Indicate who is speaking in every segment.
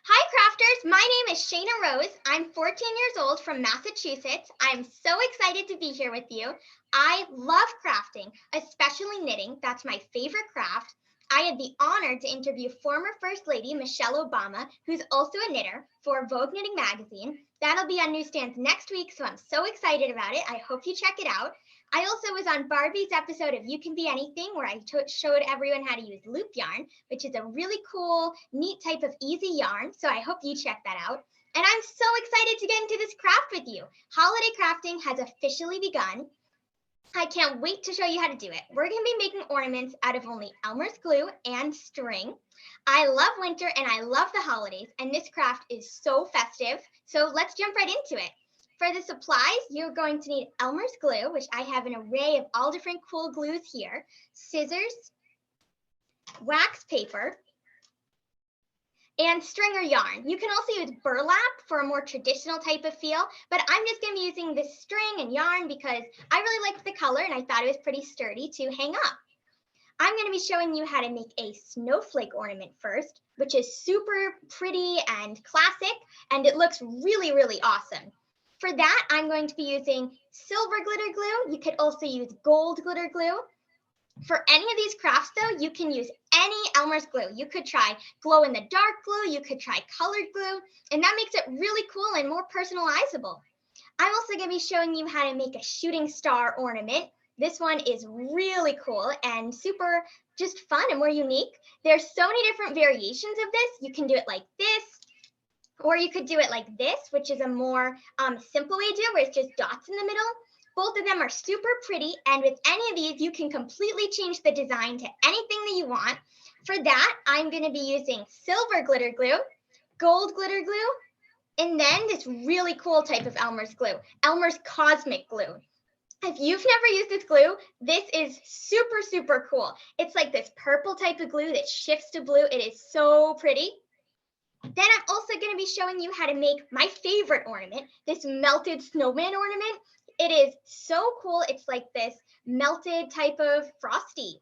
Speaker 1: Hi crafters, my name is Shayna Rose. I'm 14 years old from Massachusetts. I'm so excited to be here with you. I love crafting, especially knitting. That's my favorite craft. I had the honor to interview former First Lady Michelle Obama, who's also a knitter, for Vogue Knitting Magazine. That'll be on newsstands next week, so I'm so excited about it. I hope you check it out. I also was on Barbie's episode of You Can Be Anything, where I showed everyone how to use loop yarn, which is a really cool, neat type of easy yarn. So I hope you check that out. And I'm so excited to get into this craft with you. Holiday crafting has officially begun. I can't wait to show you how to do it. We're going to be making ornaments out of only Elmer's glue and string. I love winter and I love the holidays, and this craft is so festive. So let's jump right into it. For the supplies, you're going to need Elmer's glue, which I have an array of all different cool glues here, scissors, wax paper, and string or yarn. You can also use burlap for a more traditional type of feel, but I'm just going to be using this string and yarn because I really liked the color and I thought it was pretty sturdy to hang up. I'm going to be showing you how to make a snowflake ornament first, which is super pretty and classic, and it looks really, really awesome. For that, I'm going to be using silver glitter glue. You could also use gold glitter glue. For any of these crafts, though, you can use any Elmer's glue. You could try glow-in-the-dark glue, you could try colored glue, and that makes it really cool and more personalizable. I'm also going to be showing you how to make a shooting star ornament. This one is really cool and super just fun and more unique. There's so many different variations of this. You can do it like this, or you could do it like this, which is a more simple way to do it, where it's just dots in the middle. Both of them are super pretty, and with any of these, you can completely change the design to anything that you want. For that, I'm going to be using silver glitter glue, gold glitter glue, and then this really cool type of Elmer's glue, Elmer's Cosmic Glue. If you've never used this glue, this is super, super cool. It's like this purple type of glue that shifts to blue. It is so pretty. Then I'm also going to be showing you how to make my favorite ornament, this melted snowman ornament. It is so cool. It's like this melted type of frosty.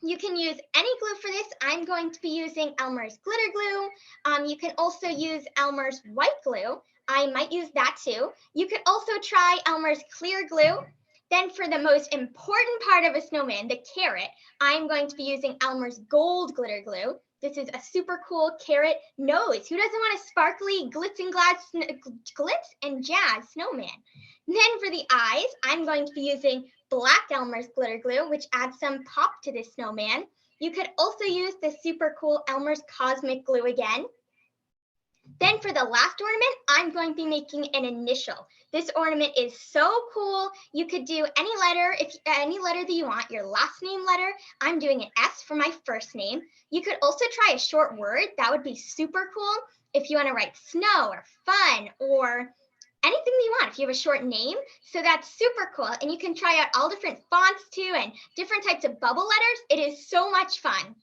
Speaker 1: You can use any glue for this. I'm going to be using Elmer's glitter glue. You can also use Elmer's white glue. I might use that too. You could also try Elmer's clear glue. Then for the most important part of a snowman, the carrot, I'm going to be using Elmer's gold glitter glue. This is a super cool carrot nose. Who doesn't want a sparkly glitz and jazz snowman? Then for the eyes, I'm going to be using black Elmer's glitter glue, which adds some pop to this snowman. You could also use the super cool Elmer's Cosmic Glue again. Then for the last ornament, I'm going to be making an initial. This ornament is so cool. You could do any letter that you want, your last name letter. I'm doing an S for my first name. You could also try a short word. That would be super cool if you want to write snow or fun or anything that you want if you have a short name. So that's super cool. And you can try out all different fonts too and different types of bubble letters. It is so much fun.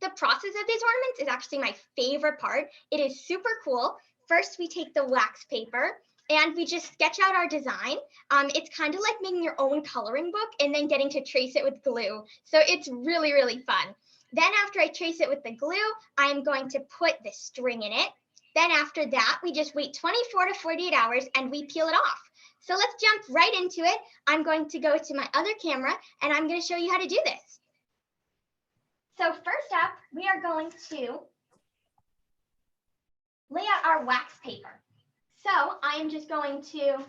Speaker 1: The process of these ornaments is actually my favorite part. It is super cool. First, we take the wax paper and we just sketch out our design. It's kind of like making your own coloring book and then getting to trace it with glue. So it's really, really fun. Then after I trace it with the glue, I'm going to put the string in it. Then after that, we just wait 24 to 48 hours and we peel it off. So let's jump right into it. I'm going to go to my other camera and I'm going to show you how to do this. So first up, we are going to lay out our wax paper. So I am just going to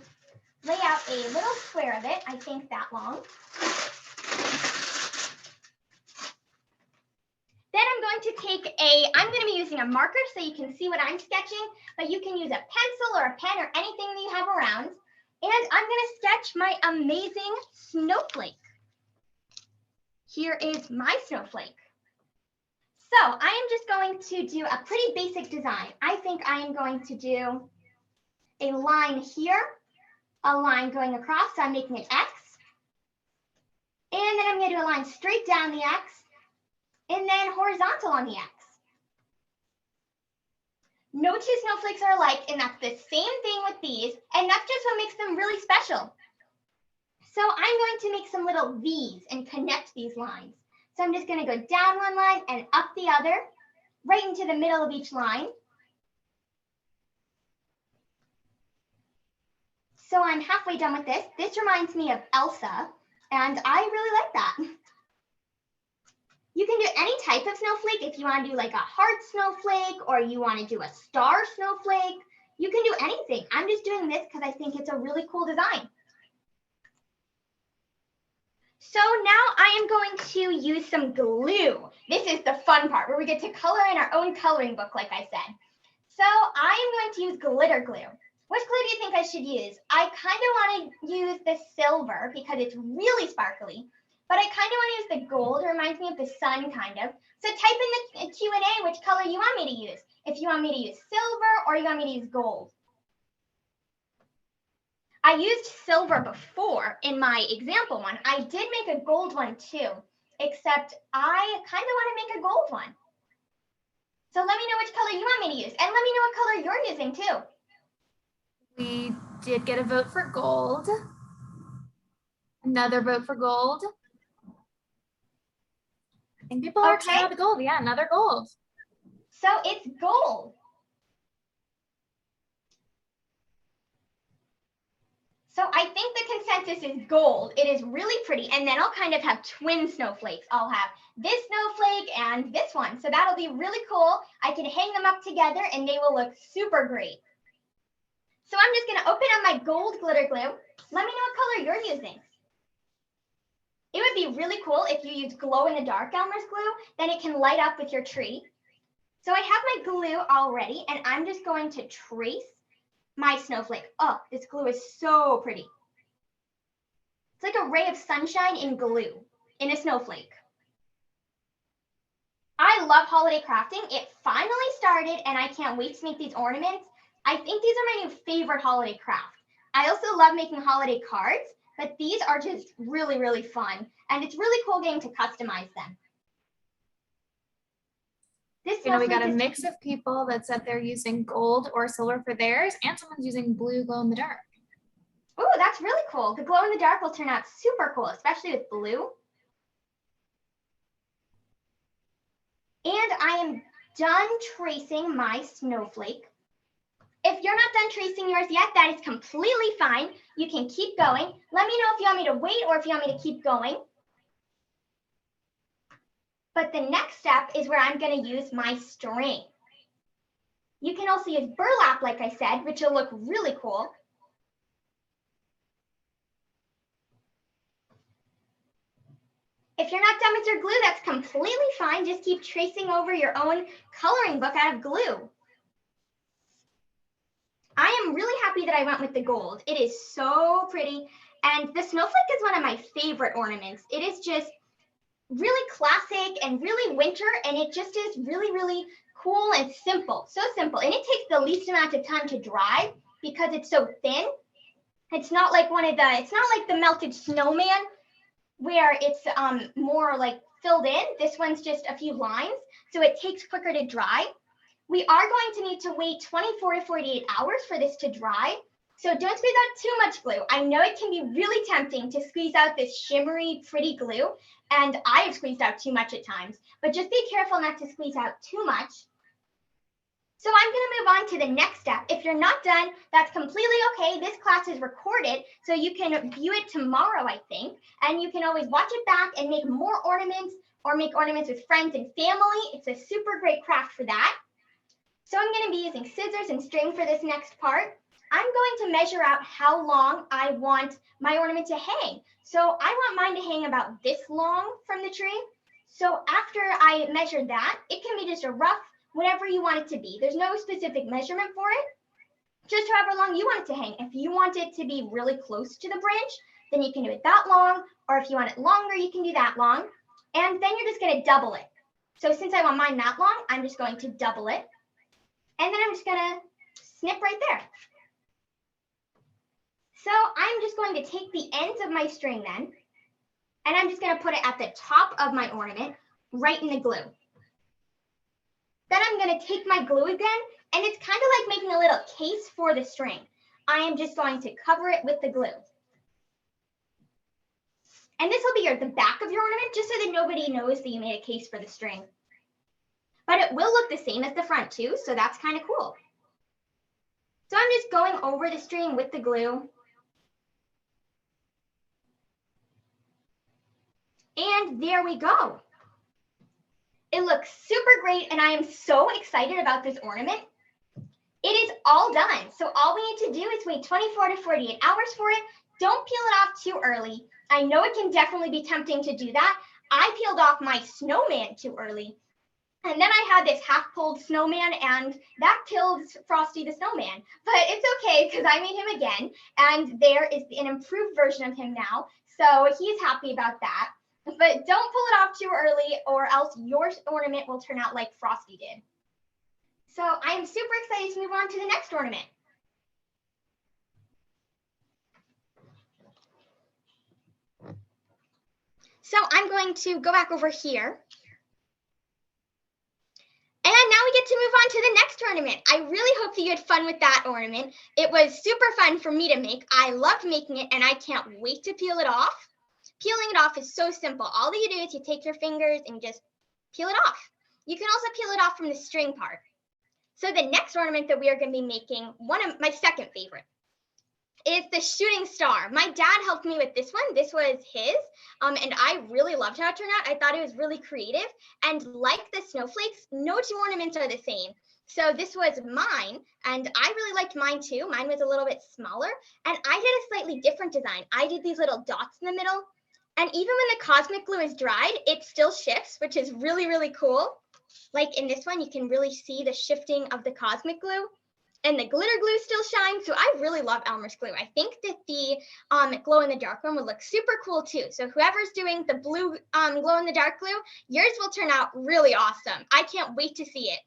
Speaker 1: lay out a little square of it, I think that long. Then I'm going to be using a marker so you can see what I'm sketching, but you can use a pencil or a pen or anything that you have around. And I'm going to sketch my amazing snowflake. Here is my snowflake. So I am just going to do a pretty basic design. I think I am going to do a line here, a line going across, so I'm making an X. And then I'm going to do a line straight down the X, and then horizontal on the X. No two snowflakes are alike, and that's the same thing with these, and that's just what makes them really special. So I'm going to make some little V's and connect these lines. So I'm just going to go down one line and up the other, right into the middle of each line. So I'm halfway done with this. This reminds me of Elsa, and I really like that. You can do any type of snowflake. If you want to do like a heart snowflake or you want to do a star snowflake, you can do anything. I'm just doing this because I think it's a really cool design. So now I am going to use some glue. This is the fun part where we get to color in our own coloring book, like I said. So I am going to use glitter glue. Which glue do you think I should use? I kind of want to use the silver because it's really sparkly, but I kind of want to use the gold. It reminds me of the sun, kind of. So type in the Q&A which color you want me to use. If you want me to use silver or you want me to use gold. I used silver before in my example one. I did make a gold one too, except I kind of want to make a gold one. So let me know which color you want me to use, and let me know what color you're using too.
Speaker 2: We did get a vote for gold. Another vote for gold. I think people are excited about the gold. Yeah, another gold.
Speaker 1: So it's gold. So I think the consensus is gold. It is really pretty. And then I'll kind of have twin snowflakes. I'll have this snowflake and this one. So that'll be really cool. I can hang them up together and they will look super great. So I'm just going to open up my gold glitter glue. Let me know what color you're using. It would be really cool if you use glow in the dark Elmer's glue. Then it can light up with your tree. So I have my glue already and I'm just going to trace my snowflake. Oh, this glue is so pretty. It's like a ray of sunshine in glue, in a snowflake. I love holiday crafting. It finally started and I can't wait to make these ornaments. I think these are my new favorite holiday craft. I also love making holiday cards, but these are just really, really fun. And it's really cool getting to customize them.
Speaker 2: We got a mix of people that said they're using gold or silver for theirs, and someone's using blue glow in the dark.
Speaker 1: Oh, that's really cool. The glow in the dark will turn out super cool, especially with blue. And I am done tracing my snowflake. If you're not done tracing yours yet, that is completely fine. You can keep going. Let me know if you want me to wait or if you want me to keep going. But the next step is where I'm going to use my string. You can also use burlap, like I said, which will look really cool. If you're not done with your glue, that's completely fine. Just keep tracing over your own coloring book out of glue. I am really happy that I went with the gold. It is so pretty. And the snowflake is one of my favorite ornaments. It is just really classic and really winter, and it just is really, really cool and simple. So simple. And it takes the least amount of time to dry because it's so thin. It's not like it's not like the melted snowman where it's more like filled in. This one's just a few lines, so it takes quicker to dry. We are going to need to wait 24 to 48 hours for this to dry. So don't squeeze out too much glue. I know it can be really tempting to squeeze out this shimmery, pretty glue, and I have squeezed out too much at times, but just be careful not to squeeze out too much. So I'm going to move on to the next step. If you're not done, that's completely okay. This class is recorded, so you can view it tomorrow, I think, and you can always watch it back and make more ornaments or make ornaments with friends and family. It's a super great craft for that. So I'm going to be using scissors and string for this next part. I'm going to measure out how long I want my ornament to hang. So I want mine to hang about this long from the tree. So after I measure that, it can be just a rough, whatever you want it to be. There's no specific measurement for it, just however long you want it to hang. If you want it to be really close to the branch, then you can do it that long, or if you want it longer, you can do that long. And then you're just going to double it. So since I want mine that long, I'm just going to double it. And then I'm just going to snip right there. So I'm just going to take the ends of my string then, and I'm just going to put it at the top of my ornament, right in the glue. Then I'm going to take my glue again, and it's kind of like making a little case for the string. I am just going to cover it with the glue. And this will be the back of your ornament, just so that nobody knows that you made a case for the string. But it will look the same as the front too, so that's kind of cool. So I'm just going over the string with the glue. And there we go. It looks super great, and I am so excited about this ornament. It is all done. So all we need to do is wait 24 to 48 hours for it. Don't peel it off too early. I know it can definitely be tempting to do that. I peeled off my snowman too early. And then I had this half-pulled snowman, and that killed Frosty the Snowman. But it's okay, because I made him again, and there is an improved version of him now. So he's happy about that. But don't pull it off too early, or else your ornament will turn out like Frosty did. So I am super excited to move on to the next ornament. So I'm going to go back over here. And now we get to move on to the next ornament. I really hope that you had fun with that ornament. It was super fun for me to make. I loved making it, and I can't wait to peel it off. Peeling it off is so simple. All that you do is you take your fingers and just peel it off. You can also peel it off from the string part. So the next ornament that we are going to be making, one of my second favorite, is the shooting star. My dad helped me with this one. This was his, and I really loved how it turned out. I thought it was really creative, and like the snowflakes, no two ornaments are the same. So this was mine, and I really liked mine too. Mine was a little bit smaller, and I did a slightly different design. I did these little dots in the middle, and even when the cosmic glue is dried, it still shifts, which is really, really cool. Like in this one, you can really see the shifting of the cosmic glue. And the glitter glue still shines. So I really love Elmer's glue. I think that the glow in the dark one would look super cool too. So whoever's doing the blue glow in the dark glue, yours will turn out really awesome. I can't wait to see it.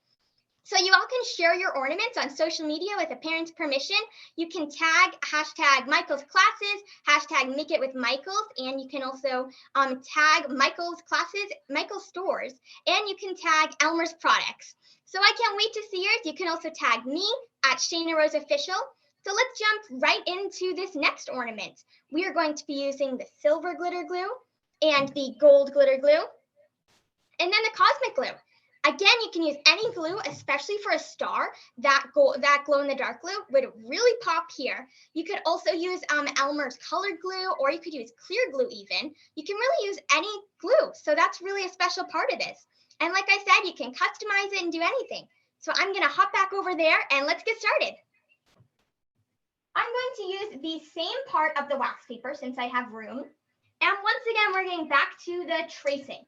Speaker 1: So you all can share your ornaments on social media with a parent's permission. You can tag hashtag Michael's classes, hashtag make it with Michael's, and you can also tag Michael's classes, Michael's stores, and you can tag Elmer's products. So I can't wait to see yours. You can also tag me at Shayna Rose Official. So let's jump right into this next ornament. We are going to be using the silver glitter glue and the gold glitter glue, and then the cosmic glue. Again, you can use any glue, especially for a star. That glow in the dark glue would really pop here. You could also use Elmer's colored glue, or you could use clear glue even. You can really use any glue. So that's really a special part of this. And like I said, you can customize it and do anything. So I'm going to hop back over there and let's get started. I'm going to use the same part of the wax paper since I have room. And once again, we're getting back to the tracing.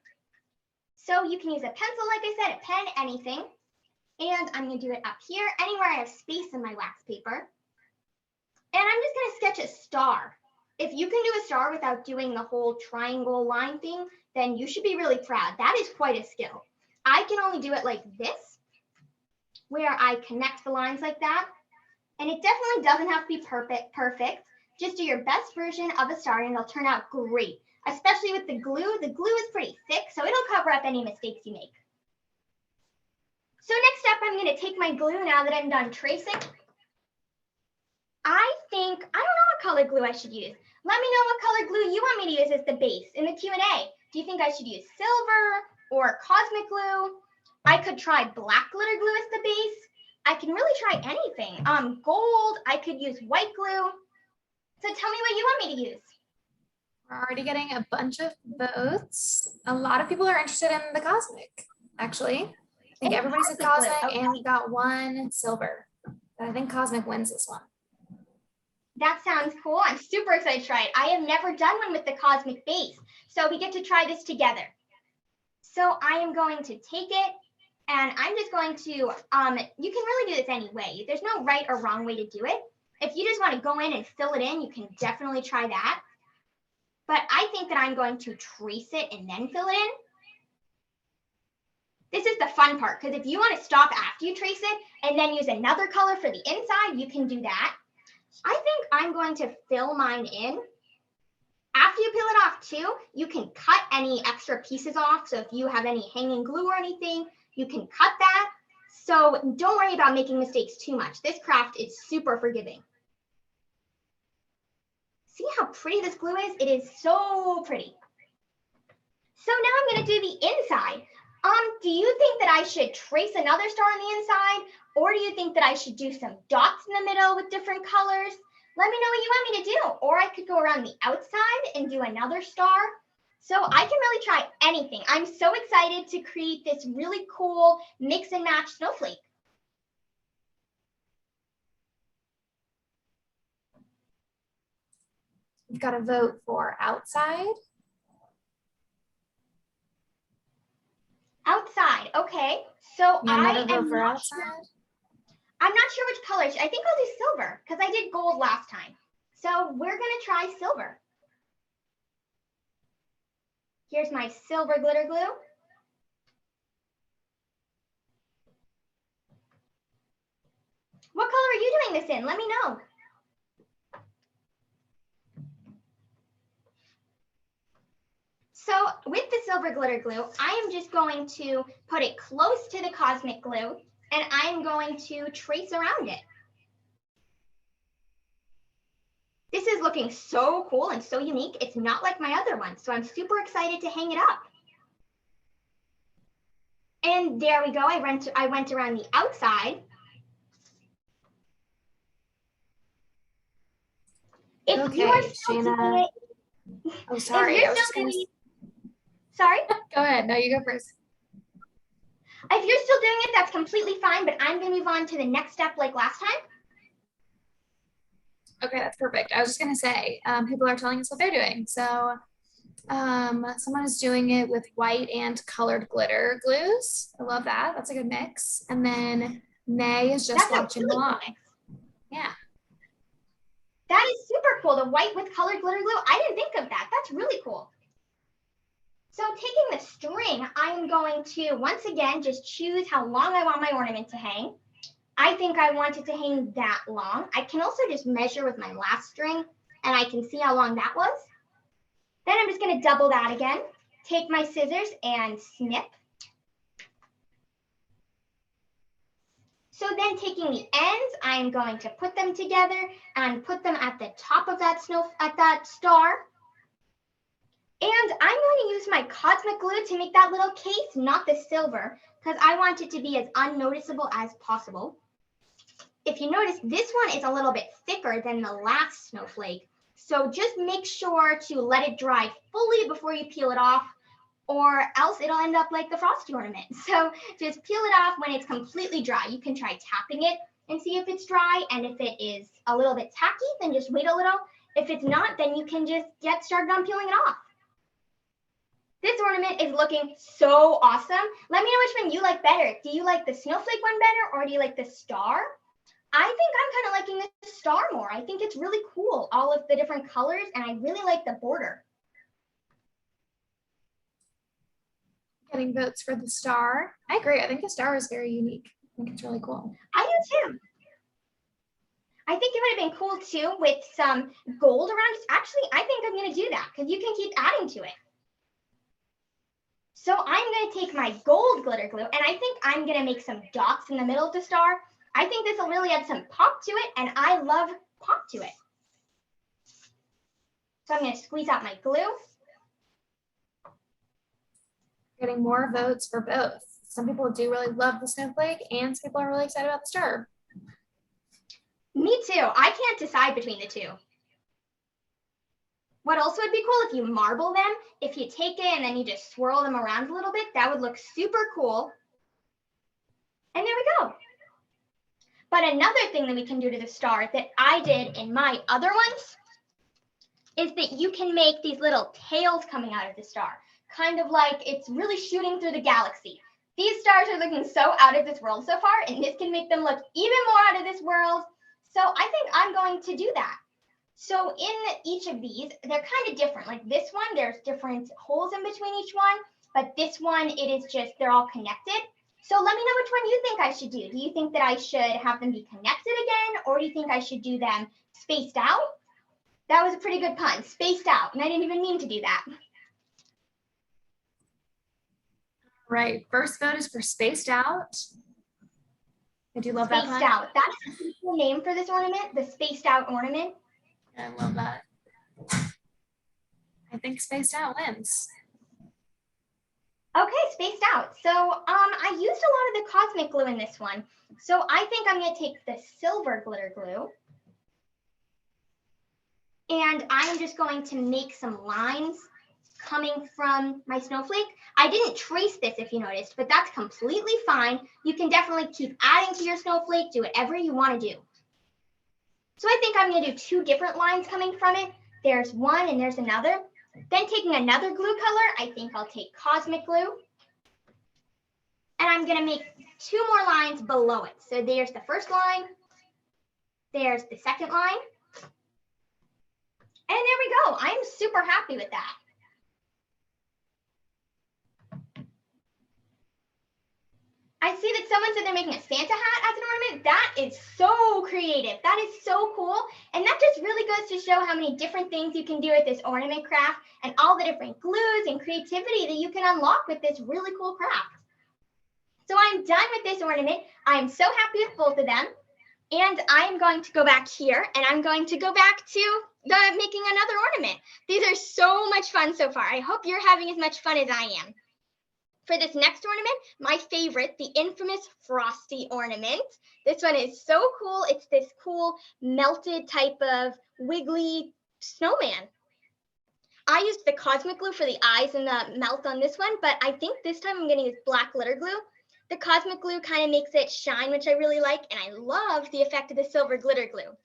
Speaker 1: So you can use a pencil, like I said, a pen, anything. And I'm going to do it up here, anywhere I have space in my wax paper. And I'm just going to sketch a star. If you can do a star without doing the whole triangle line thing, then you should be really proud. That is quite a skill. I can only do it like this, where I connect the lines like that. And it definitely doesn't have to be perfect. Just do your best version of a star and it'll turn out great. Especially with the glue. The glue is pretty thick, so it'll cover up any mistakes you make. So next step, I'm going to take my glue now that I'm done tracing. I don't know what color glue I should use. Let me know what color glue you want me to use as the base in the Q&A. Do you think I should use silver or cosmic glue? I could try black glitter glue as the base. I can really try anything. Gold, I could use white glue. So tell me what you want me to use.
Speaker 2: We're already getting a bunch of votes. A lot of people are interested in the cosmic, actually. I think everybody said cosmic, and we got one silver. But I think cosmic wins this one.
Speaker 1: That sounds cool. I'm super excited to try it. I have never done one with the cosmic base, so we get to try this together. So I am going to take it, and I'm just going to, you can really do this any way. There's no right or wrong way to do it. If you just want to go in and fill it in, you can definitely try that. But I think that I'm going to trace it and then fill it in. This is the fun part, because if you want to stop after you trace it and then use another color for the inside, you can do that. I think I'm going to fill mine in. After you peel it off too, you can cut any extra pieces off. So if you have any hanging glue or anything, you can cut that. So don't worry about making mistakes too much. This craft is super forgiving. See how pretty this glue is? It is so pretty. So now I'm going to do the inside. Do you think that I should trace another star on the inside? Or do you think that I should do some dots in the middle with different colors? Let me know what you want me to do. Or I could go around the outside and do another star. So I can really try anything. I'm so excited to create this really cool mix and match snowflake.
Speaker 2: We've got to vote for outside.
Speaker 1: Outside, okay. So
Speaker 2: Another vote for outside.
Speaker 1: I'm not sure which colors. I think I'll do silver because I did gold last time. So we're going to try silver. Here's my silver glitter glue. What color are you doing this in? Let me know. So with the silver glitter glue, I am just going to put it close to the cosmic glue and I'm going to trace around it. This is looking so cool and so unique. It's not like my other one, so I'm super excited to hang it up. And there we go. I went around the outside. If
Speaker 2: okay,
Speaker 1: you are still
Speaker 2: Shayna. Oh, sorry.
Speaker 1: Sorry?
Speaker 2: Go ahead. No, you go first.
Speaker 1: If you're still doing it, that's completely fine, but I'm going to move on to the next step like last time.
Speaker 2: Okay, that's perfect. I was just going to say, people are telling us what they're doing. So someone is doing it with white and colored glitter glues. I love that. That's a good mix. And then May is just watching along. Yeah.
Speaker 1: That is super cool. The white with colored glitter glue. I didn't think of that. That's really cool. So taking the string, I'm going to, once again, just choose how long I want my ornament to hang. I think I want it to hang that long. I can also just measure with my last string and I can see how long that was. Then I'm just going to double that again. Take my scissors and snip. So then taking the ends, I'm going to put them together and put them at the top of that star. And I'm going to use my cosmic glue to make that little case, not the silver, because I want it to be as unnoticeable as possible. If you notice, this one is a little bit thicker than the last snowflake. So just make sure to let it dry fully before you peel it off, or else it'll end up like the frosty ornament. So just peel it off when it's completely dry. You can try tapping it and see if it's dry. And if it is a little bit tacky, then just wait a little. If it's not, then you can just get started on peeling it off. This ornament is looking so awesome. Let me know which one you like better. Do you like the snowflake one better or do you like the star? I think I'm kind of liking the star more. I think it's really cool, all of the different colors, and I really like the border.
Speaker 2: Getting votes for the star. I agree. I think the star is very unique. I think it's really cool.
Speaker 1: I do too. I think it would have been cool too with some gold around it. Actually, I think I'm going to do that because you can keep adding to it. So I'm going to take my gold glitter glue and I think I'm going to make some dots in the middle of the star. I think this will really add some pop to it and I love pop to it. So I'm going to squeeze out my glue.
Speaker 2: Getting more votes for both. Some people do really love the snowflake and some people are really excited about the star.
Speaker 1: Me too. I can't decide between the two. What also would be cool if you marble them, if you take it and then you just swirl them around a little bit, that would look super cool. And there we go. But another thing that we can do to the star that I did in my other ones is that you can make these little tails coming out of the star, kind of like it's really shooting through the galaxy. These stars are looking so out of this world so far, and this can make them look even more out of this world. So I think I'm going to do that. So in each of these, they're kind of different. Like this one, there's different holes in between each one, but this one, it is just, they're all connected. So let me know which one you think I should do. Do you think that I should have them be connected again, or do you think I should do them spaced out? That was a pretty good pun, spaced out, and I didn't even mean to do that.
Speaker 2: Right, first vote is for spaced out. I do love that pun.
Speaker 1: Spaced out, that's the cool name for this ornament, the spaced out ornament.
Speaker 2: I love that. I think spaced out wins.
Speaker 1: Okay, spaced out. So I used a lot of the cosmic glue in this one. So I think I'm going to take the silver glitter glue. And I'm just going to make some lines coming from my snowflake. I didn't trace this if you noticed, but that's completely fine. You can definitely keep adding to your snowflake, do whatever you want to do. So I think I'm going to do 2 different lines coming from it. There's one and there's another. Then taking another glue color, I think I'll take Cosmic Glue. And I'm going to make 2 more lines below it. So there's the first line. There's the second line. And there we go. I'm super happy with that. I see that someone said they're making a Santa hat as an ornament. That is so creative. That is so cool. And that just really goes to show how many different things you can do with this ornament craft and all the different glues and creativity that you can unlock with this really cool craft. So I'm done with this ornament. I'm so happy with both of them. And I'm going to go back here and I'm going to go back to making another ornament. These are so much fun so far. I hope you're having as much fun as I am. For this next ornament, my favorite, the infamous Frosty ornament. This one is so cool. It's this cool melted type of wiggly snowman. I used the Cosmic Glue for the eyes and the mouth on this one, but I think this time I'm going to use black glitter glue. The Cosmic Glue kind of makes it shine, which I really like, and I love the effect of the silver glitter glue.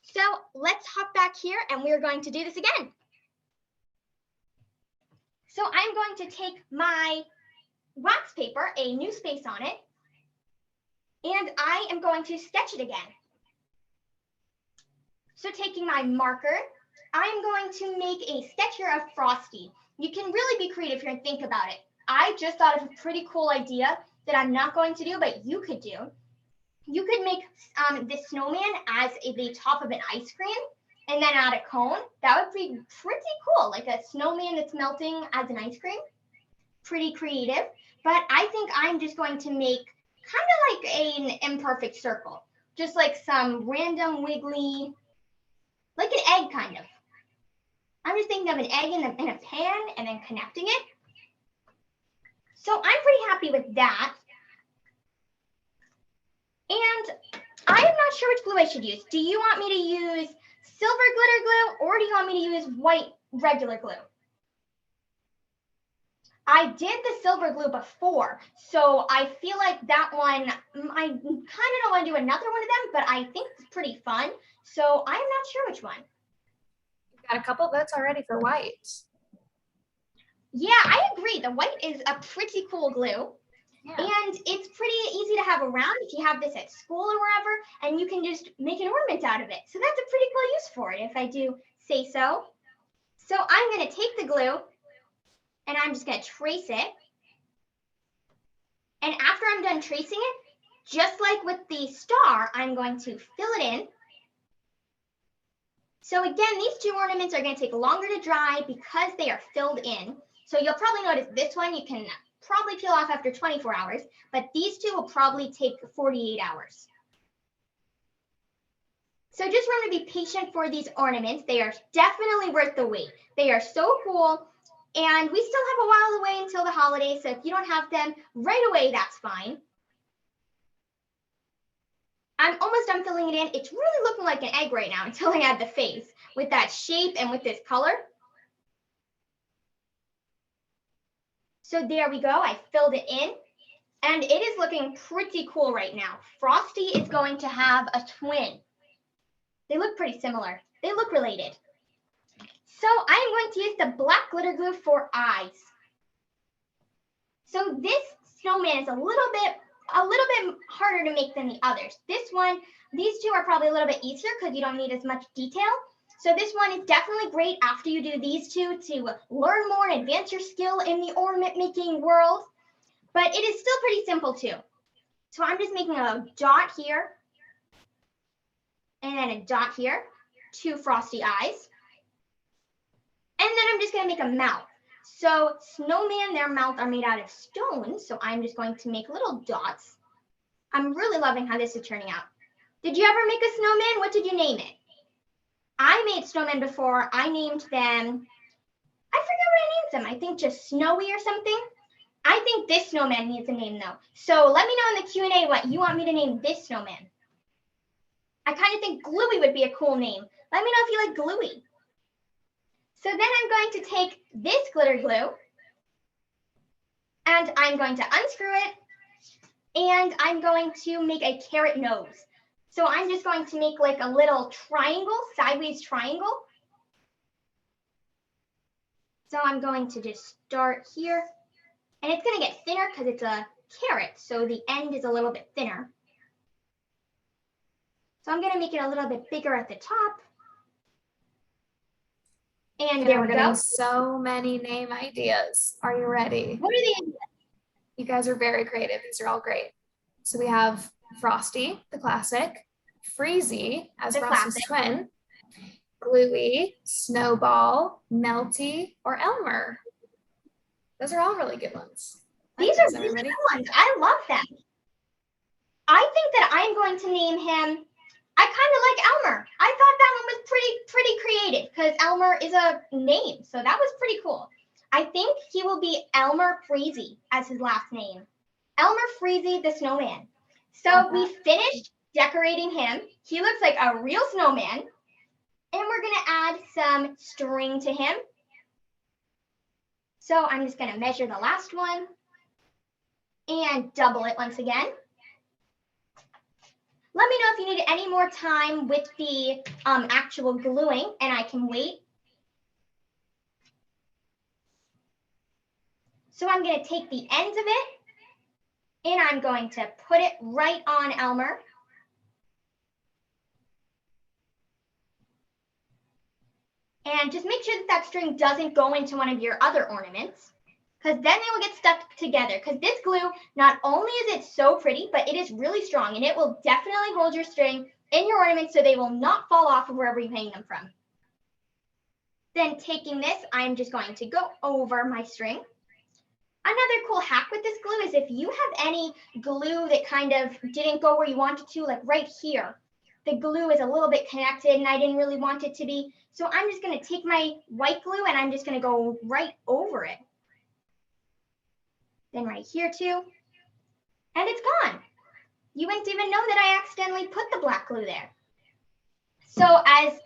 Speaker 1: So let's hop back here and we're going to do this again. So I'm going to take my wax paper, a new space on it, and I am going to sketch it again. So taking my marker, I'm going to make a sketch here of Frosty. You can really be creative here and think about it. I just thought of a pretty cool idea that I'm not going to do, but you could do. You could make this snowman as the top of an ice cream and then add a cone. That would be pretty cool, like a snowman that's melting as an ice cream. Pretty creative, but I think I'm just going to make kind of like an imperfect circle, just like some random wiggly, like an egg kind of. I'm just thinking of an egg in a pan and then connecting it. So I'm pretty happy with that. And I am not sure which glue I should use. Do you want me to use silver glitter glue or do you want me to use white regular glue? I did the silver glue before, so I feel like that one, I kind of don't want to do another one of them, but I think it's pretty fun. So I'm not sure which one.
Speaker 2: You've got a couple votes already for white.
Speaker 1: Yeah, I agree. The white is a pretty cool glue. Yeah. And it's pretty easy to have around if you have this at school or wherever, and you can just make an ornament out of it. So that's a pretty cool use for it, if I do say so. So I'm going to take the glue, and I'm just going to trace it. And after I'm done tracing it, just like with the star, I'm going to fill it in. So again, these 2 ornaments are going to take longer to dry because they are filled in. So you'll probably notice this one you can probably peel off after 24 hours, but these 2 will probably take 48 hours. So just remember to be patient for these ornaments. They are definitely worth the wait. They are so cool, and we still have a while away until the holidays, so if you don't have them right away, that's fine. I'm almost done filling it in. It's really looking like an egg right now until I add the face with that shape and with this color. So there we go. I filled it in, and it is looking pretty cool right now. Frosty is going to have a twin. They look pretty similar. They look related. So I'm going to use the black glitter glue for eyes. So this snowman is a little bit harder to make than the others. This one, these 2 are probably a little bit easier because you don't need as much detail. So this one is definitely great after you do these 2 to learn more and advance your skill in the ornament making world. But it is still pretty simple too. So I'm just making a dot here and then a dot here, 2 frosty eyes. And then I'm just going to make a mouth. So snowman, their mouth are made out of stone. So I'm just going to make little dots. I'm really loving how this is turning out. Did you ever make a snowman? What did you name it? I made snowmen before. I named them, I forget what I named them. I think just Snowy or something. I think this snowman needs a name though. So let me know in the Q&A what you want me to name this snowman. I kind of think Gluey would be a cool name. Let me know if you like Gluey. So then I'm going to take this glitter glue and I'm going to unscrew it and I'm going to make a carrot nose. So I'm just going to make like a little triangle, sideways triangle. So I'm going to just start here and it's going to get thinner because it's a carrot. So the end is a little bit thinner. So I'm going to make it a little bit bigger at the top. And there we go.
Speaker 2: So many name ideas. Are you ready?
Speaker 1: What are the ideas?
Speaker 2: You guys are very creative. These are all great. So we have Frosty, the classic, Freezy as Frosty's twin, Gluey, Snowball, Melty, or Elmer. Those are all really good ones.
Speaker 1: These are really good ones. I love them. I think that I'm going to name him, I kind of like Elmer. I thought that one was pretty creative because Elmer is a name. So that was pretty cool. I think he will be Elmer Freezy as his last name. Elmer Freezy the snowman. So we finished decorating him. He looks like a real snowman. And we're going to add some string to him. So I'm just going to measure the last one and double it once again. Let me know if you need any more time with the actual gluing and I can wait. So I'm going to take the ends of it and I'm going to put it right on Elmer. And just make sure that that string doesn't go into one of your other ornaments because then they will get stuck together. Because this glue, not only is it so pretty, but it is really strong and it will definitely hold your string in your ornament so they will not fall off of wherever you hang them from. Then taking this, I'm just going to go over my string. Another cool hack with this glue is if you have any glue that kind of didn't go where you wanted to, like right here, the glue is a little bit connected and I didn't really want it to be. So I'm just going to take my white glue and I'm just going to go right over it. Then right here too. And it's gone. You wouldn't even know that I accidentally put the black glue there. So as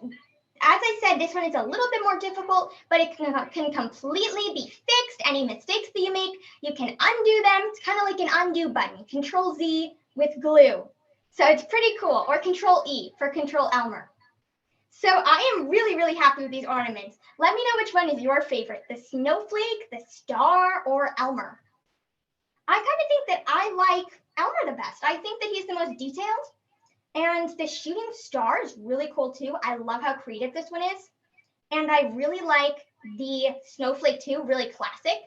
Speaker 1: I said, this one is a little bit more difficult, but it can completely be fixed. Any mistakes that you make, you can undo them. It's kind of like an undo button, Control Z with glue. So it's pretty cool, or Control E for Control Elmer. So I am really happy with these ornaments. Let me know which one is your favorite, the snowflake, the star, or Elmer. I kind of think that I like Elmer the best. I think that he's the most detailed. And the shooting star is really cool too. I love how creative this one is. And I really like the snowflake too, really classic.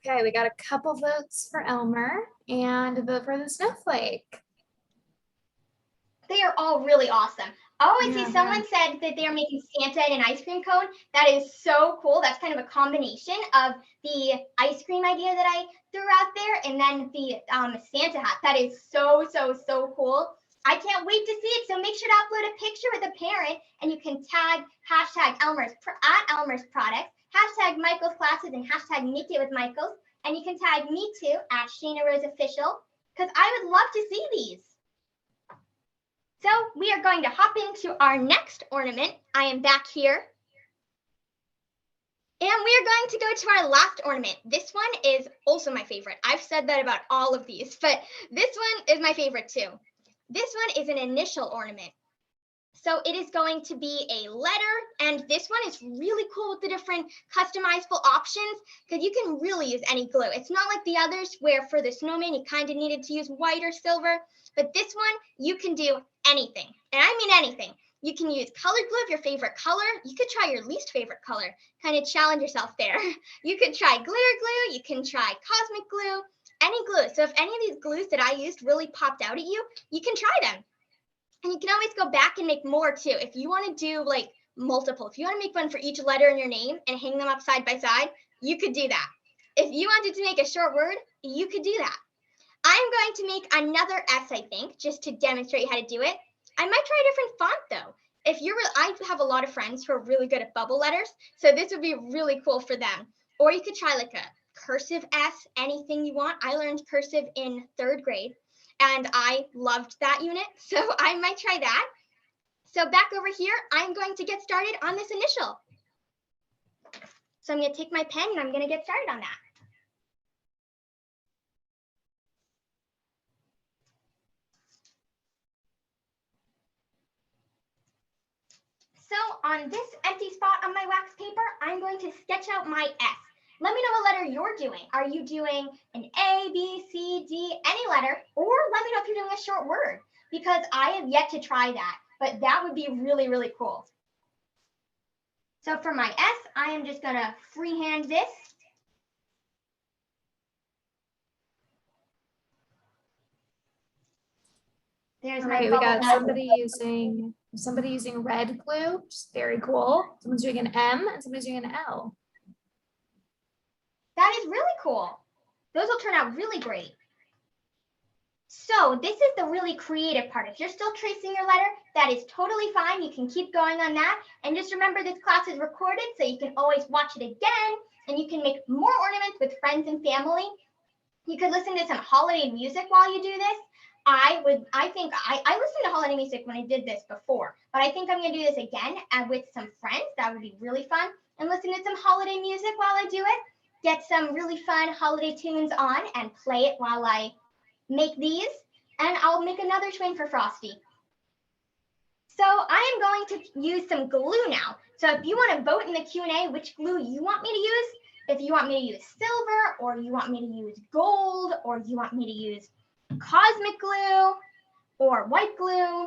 Speaker 2: Okay, we got a couple votes for Elmer and a vote for the snowflake.
Speaker 1: They are all really awesome. Oh, I see someone said that they're making Santa and an ice cream cone. That is so cool. That's kind of a combination of the ice cream idea that I threw out there and then the Santa hat. That is so cool. I can't wait to see it. So make sure to upload a picture with a parent and you can tag #Elmer's products, #Michael's classes and #Make It with Michael's. And you can tag me too @Shayna Rose Official because I would love to see these. So we are going to hop into our next ornament. I am back here. And we are going to go to our last ornament. This one is also my favorite. I've said that about all of these, but this one is my favorite too. This one is an initial ornament. So it is going to be a letter, and this one is really cool with the different customizable options because you can really use any glue. It's not like the others where for the snowman you kind of needed to use white or silver, but this one you can do anything, and I mean anything. You can use colored glue of your favorite color. You could try your least favorite color, kind of challenge yourself there. You could try glitter glue, you can try cosmic glue, any glue. So if any of these glues that I used really popped out at you, you can try them. And you can always go back and make more too. If you want to do like multiple, if you want to make one for each letter in your name and hang them up side by side, you could do that. If you wanted to make a short word, you could do that. I'm going to make another S, I think, just to demonstrate how to do it. I might try a different font though. I have a lot of friends who are really good at bubble letters, so this would be really cool for them. Or you could try like a cursive S, anything you want. I learned cursive in 3rd grade. And I loved that unit, so I might try that. So back over here, I'm going to get started on this initial. So I'm going to take my pen and I'm going to get started on that. So on this empty spot on my wax paper, I'm going to sketch out my S. Let me know what letter you're doing. Are you doing an A, B, C, D, any letter? Or let me know if you're doing a short word, because I have yet to try that, but that would be really, really cool. So for my S, I am just going to freehand this. There's my
Speaker 2: we got somebody using red glue, which is very cool. Someone's doing an M and somebody's doing an L.
Speaker 1: That is really cool. Those will turn out really great. So this is the really creative part. If you're still tracing your letter, that is totally fine. You can keep going on that. And just remember, this class is recorded, so you can always watch it again, and you can make more ornaments with friends and family. You could listen to some holiday music while you do this. I listened to holiday music when I did this before, but I think I'm going to do this again with some friends. That would be really fun. And listen to some holiday music while I do it. Get some really fun holiday tunes on and play it while I make these. And I'll make another twin for Frosty. So I am going to use some glue now. So if you want to vote in the Q&A which glue you want me to use, if you want me to use silver, or you want me to use gold, or you want me to use cosmic glue, or white glue,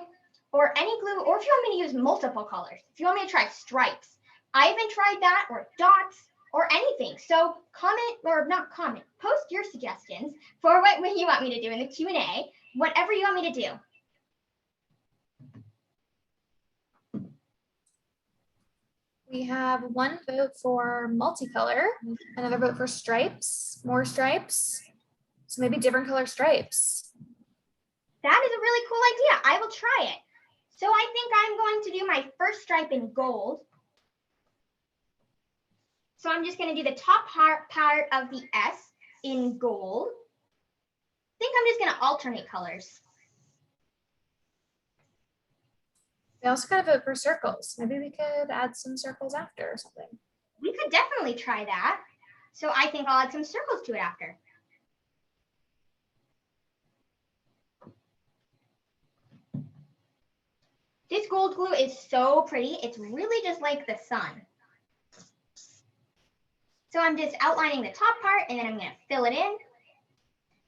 Speaker 1: or any glue, or if you want me to use multiple colors, if you want me to try stripes, I haven't tried that, or dots, or anything. So comment, or not comment, post your suggestions for what you want me to do in the Q&A, whatever you want me to do.
Speaker 2: We have one vote for multicolor, another vote for stripes, more stripes. So maybe different color stripes.
Speaker 1: That is a really cool idea. I will try it. So I think I'm going to do my first stripe in gold. So I'm just going to do the top part of the S in gold. I think I'm just going to alternate colors.
Speaker 2: We also got to vote for circles. Maybe we could add some circles after or something.
Speaker 1: We could definitely try that. So I think I'll add some circles to it after. This gold glue is so pretty. It's really just like the sun. So I'm just outlining the top part, and then I'm going to fill it in.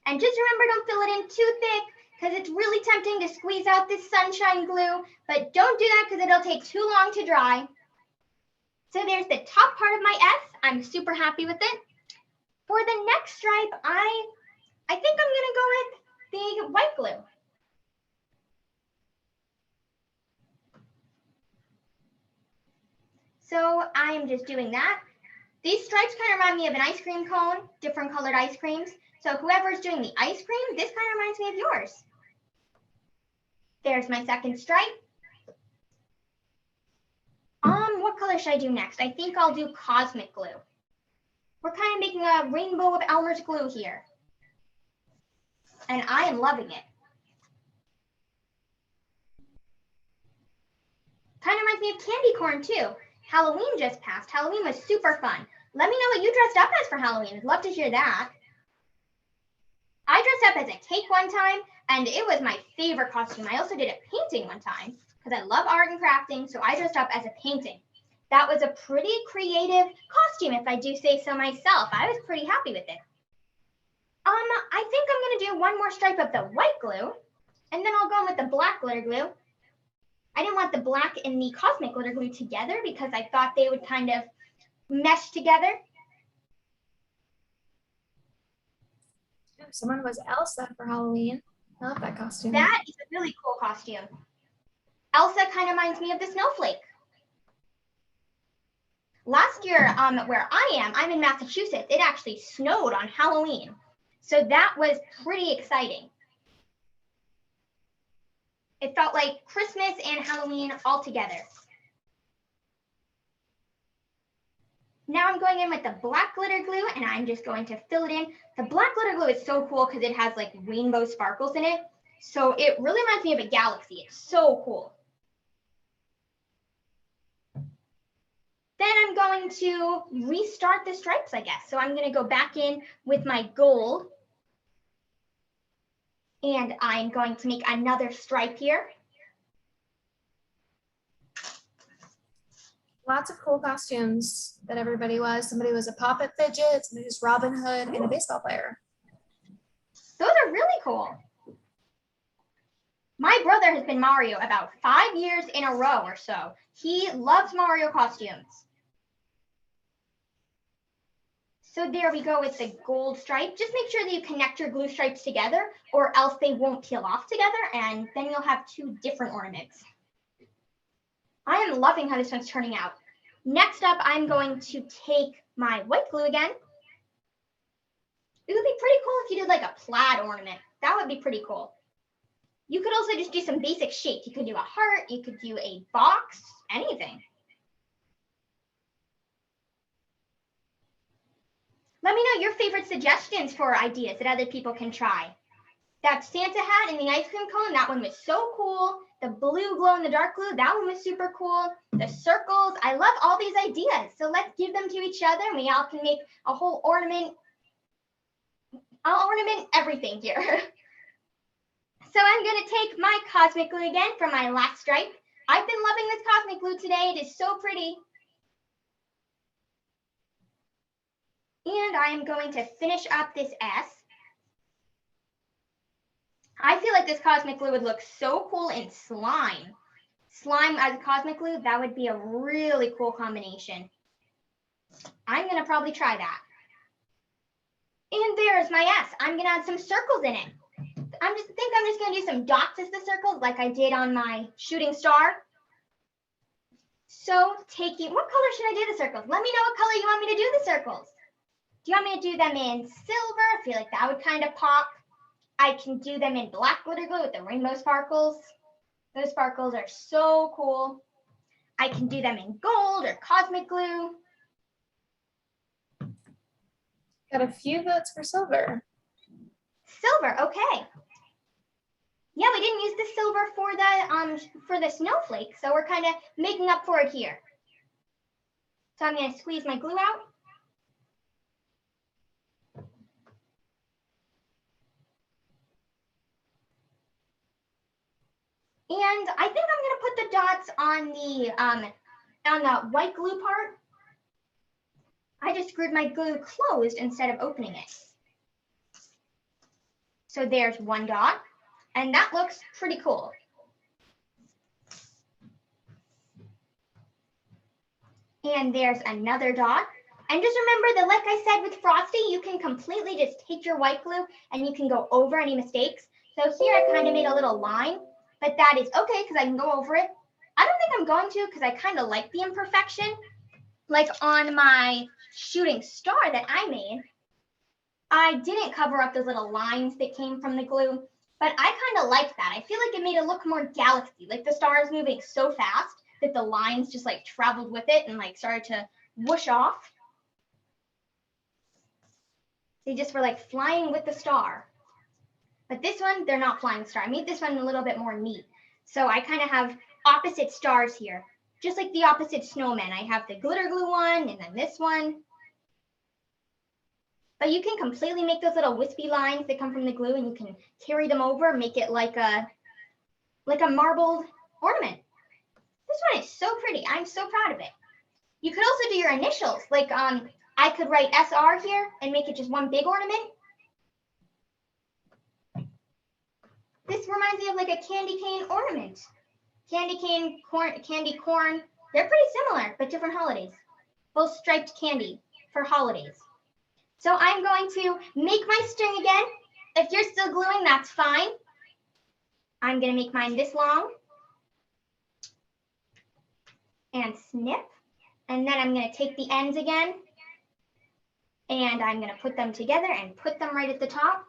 Speaker 1: And just remember, don't fill it in too thick, because it's really tempting to squeeze out this sunshine glue, but don't do that because it'll take too long to dry. So there's the top part of my S. I'm super happy with it. For the next stripe, I think I'm going to go with the white glue. So I am just doing that. These stripes kind of remind me of an ice cream cone, different colored ice creams. So whoever's doing the ice cream, this kind of reminds me of yours. There's my second stripe. What color should I do next? I think I'll do cosmic glue. We're kind of making a rainbow of Elmer's glue here. And I am loving it. Kind of reminds me of candy corn too. Halloween just passed. Halloween was super fun. Let me know what you dressed up as for Halloween. I'd love to hear that. I dressed up as a cake one time, and it was my favorite costume. I also did a painting one time because I love art and crafting, so I dressed up as a painting. That was a pretty creative costume, if I do say so myself. I was pretty happy with it. I think I'm going to do one more stripe of the white glue, and then I'll go in with the black glitter glue. I didn't want the black and the cosmic glitter glue together because I thought they would kind of mesh together.
Speaker 2: Someone was Elsa for Halloween. I love that costume.
Speaker 1: That is a really cool costume. Elsa kind of reminds me of the Snowflake. Last year, where I am, I'm in Massachusetts, it actually snowed on Halloween. So that was pretty exciting. It felt like Christmas and Halloween all together. Now I'm going in with the black glitter glue, and I'm just going to fill it in. The black glitter glue is so cool because it has like rainbow sparkles in it. So it really reminds me of a galaxy. It's so cool. Then I'm going to restart the stripes, I guess. So I'm going to go back in with my gold. And I'm going to make another stripe here.
Speaker 2: Lots of cool costumes that everybody was. Somebody was a Poppet Fidget, somebody was Robin Hood, and a baseball player.
Speaker 1: Those are really cool. My brother has been Mario about 5 years in a row or so. He loves Mario costumes. So there we go with the gold stripe. Just make sure that you connect your glue stripes together or else they won't peel off together and then you'll have two different ornaments. I am loving how this one's turning out. Next up, I'm going to take my white glue again. It would be pretty cool if you did like a plaid ornament. That would be pretty cool. You could also just do some basic shapes. You could do a heart, you could do a box, anything. Let me know your favorite suggestions for ideas that other people can try. That Santa hat and the ice cream cone, that one was so cool. The blue glow in the dark glue, that one was super cool. The circles, I love all these ideas. So let's give them to each other and we all can make a whole ornament. I'll ornament everything here. So I'm going to take my cosmic glue again for my last stripe. I've been loving this cosmic glue today. It is so pretty. And I am going to finish up this S. I feel like this cosmic glue would look so cool in slime. Slime as a cosmic glue, that would be a really cool combination. I'm going to probably try that. And there's my S. I'm going to add some circles in it. I'm just going to do some dots as the circles like I did on my shooting star. So what color should I do the circles? Let me know what color you want me to do the circles. Do you want me to do them in silver? I feel like that would kind of pop. I can do them in black glitter glue with the rainbow sparkles. Those sparkles are so cool. I can do them in gold or cosmic glue.
Speaker 2: Got a few votes for silver.
Speaker 1: Silver, okay. Yeah, we didn't use the silver for the snowflake, so we're kind of making up for it here. So I'm going to squeeze my glue out. And I think I'm going to put the dots on the white glue part. I just screwed my glue closed instead of opening it. So there's one dot, and that looks pretty cool. And there's another dot. And just remember that, like I said with Frosty, you can completely just take your white glue and you can go over any mistakes. So here I kind of made a little line, but that is okay because I can go over it. I don't think I'm going to because I kind of like the imperfection. Like on my shooting star that I made, I didn't cover up those little lines that came from the glue, but I kind of liked that. I feel like it made it look more galaxy, like the star is moving so fast that the lines just like traveled with it and like started to whoosh off. They just were like flying with the star. But this one, they're not flying the star. I made this one a little bit more neat. So I kind of have opposite stars here, just like the opposite snowmen. I have the glitter glue one and then this one. But you can completely make those little wispy lines that come from the glue and you can carry them over, make it like a marbled ornament. This one is so pretty. I'm so proud of it. You could also do your initials. Like I could write SR here and make it just one big ornament. This reminds me of like a candy cane ornament. Candy cane, candy corn. They're pretty similar, but different holidays. Both striped candy for holidays. So I'm going to make my string again. If you're still gluing, that's fine. I'm going to make mine this long. And snip. And then I'm going to take the ends again. And I'm going to put them together and put them right at the top.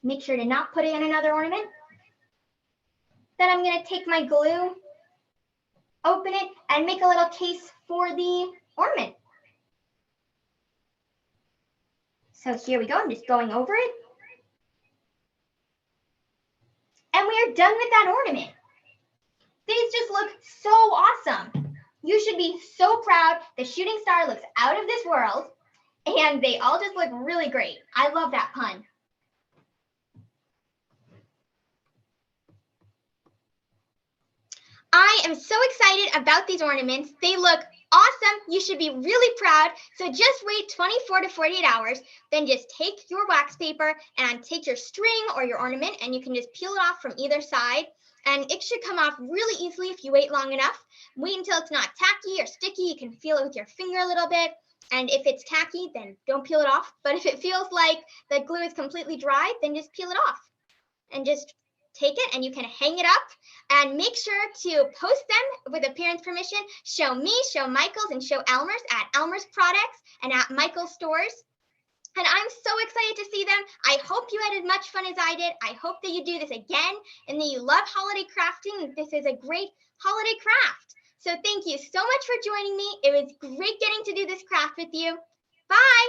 Speaker 1: Make sure to not put in another ornament. Then I'm going to take my glue, open it, and make a little case for the ornament. So here we go. I'm just going over it. And we are done with that ornament. These just look so awesome. You should be so proud. The shooting star looks out of this world, and they all just look really great. I love that pun. I am so excited about these ornaments. They look awesome. You should be really proud. So just wait 24 to 48 hours. Then just take your wax paper and take your string or your ornament, and you can just peel it off from either side. And it should come off really easily if you wait long enough. Wait until it's not tacky or sticky. You can feel it with your finger a little bit. And if it's tacky, then don't peel it off. But if it feels like the glue is completely dry, then just peel it off. And just take it and you can hang it up, and make sure to post them with a parent's permission. Show me, show Michael's, and show Elmer's at Elmer's Products and at Michael's stores. And I'm so excited to see them. I hope you had as much fun as I did. I hope that you do this again and that you love holiday crafting. This is a great holiday craft. So thank you so much for joining me. It was great getting to do this craft with you. Bye.